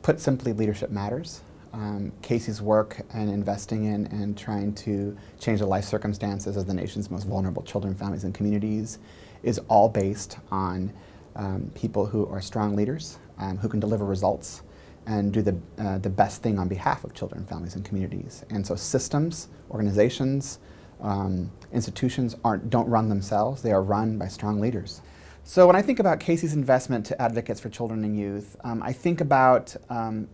Put simply, leadership matters. Casey's work and investing in and trying to change the life circumstances of the nation's most vulnerable children, families, and communities is all based on people who are strong leaders, who can deliver results and do the best thing on behalf of children, families, and communities. And so systems, organizations, institutions don't run themselves, they are run by strong leaders. So when I think about Casey's investment to advocates for children and youth, I think about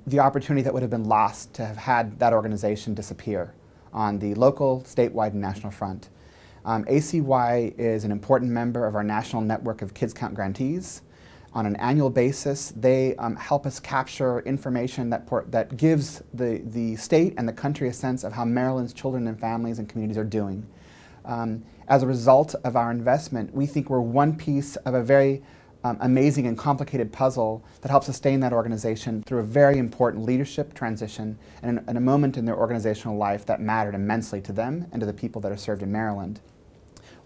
the opportunity that would have been lost to have had that organization disappear on the local, statewide, and national front. ACY is an important member of our national network of Kids Count grantees. On an annual basis, they help us capture information that gives the state and the country a sense of how Maryland's children and families and communities are doing. As a result of our investment, we think we're one piece of a very amazing and complicated puzzle that helps sustain that organization through a very important leadership transition and a moment in their organizational life that mattered immensely to them and to the people that are served in Maryland.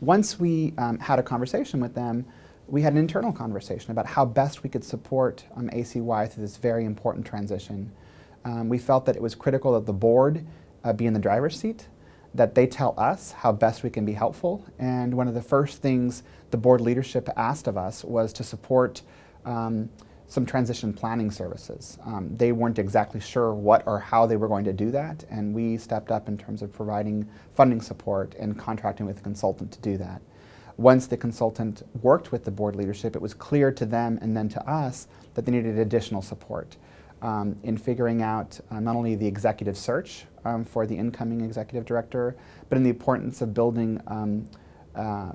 Once we had a conversation with them, we had an internal conversation about how best we could support ACY through this very important transition. We felt that it was critical that the board be in the driver's seat, that they tell us how best we can be helpful, and one of the first things the board leadership asked of us was to support some transition planning services. They weren't exactly sure what or how they were going to do that, and we stepped up in terms of providing funding support and contracting with a consultant to do that. Once the consultant worked with the board leadership, it was clear to them and then to us that they needed additional support in figuring out not only the executive search for the incoming executive director, but in the importance of building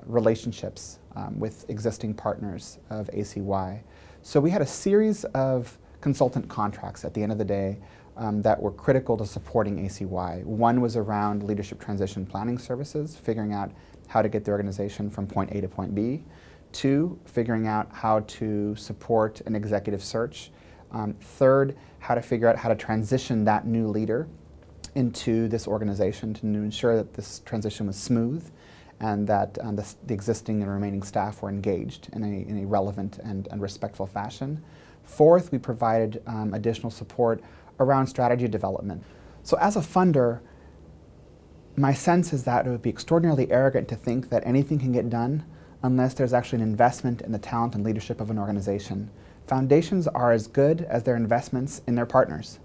relationships with existing partners of ACY. So we had a series of consultant contracts at the end of the day that were critical to supporting ACY. One was around leadership transition planning services, figuring out how to get the organization from point A to point B. Two, figuring out how to support an executive search. Third, how to figure out how to transition that new leader into this organization to ensure that this transition was smooth and that the existing and remaining staff were engaged in a relevant and respectful fashion. Fourth, we provided additional support around strategy development. So as a funder, my sense is that it would be extraordinarily arrogant to think that anything can get done unless there's actually an investment in the talent and leadership of an organization. Foundations are as good as their investments in their partners.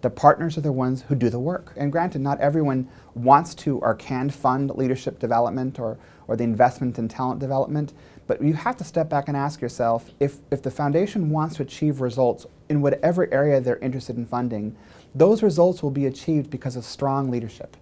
The partners are the ones who do the work. And granted, not everyone wants to or can fund leadership development or the investment in talent development, but you have to step back and ask yourself, if the foundation wants to achieve results in whatever area they're interested in funding, those results will be achieved because of strong leadership.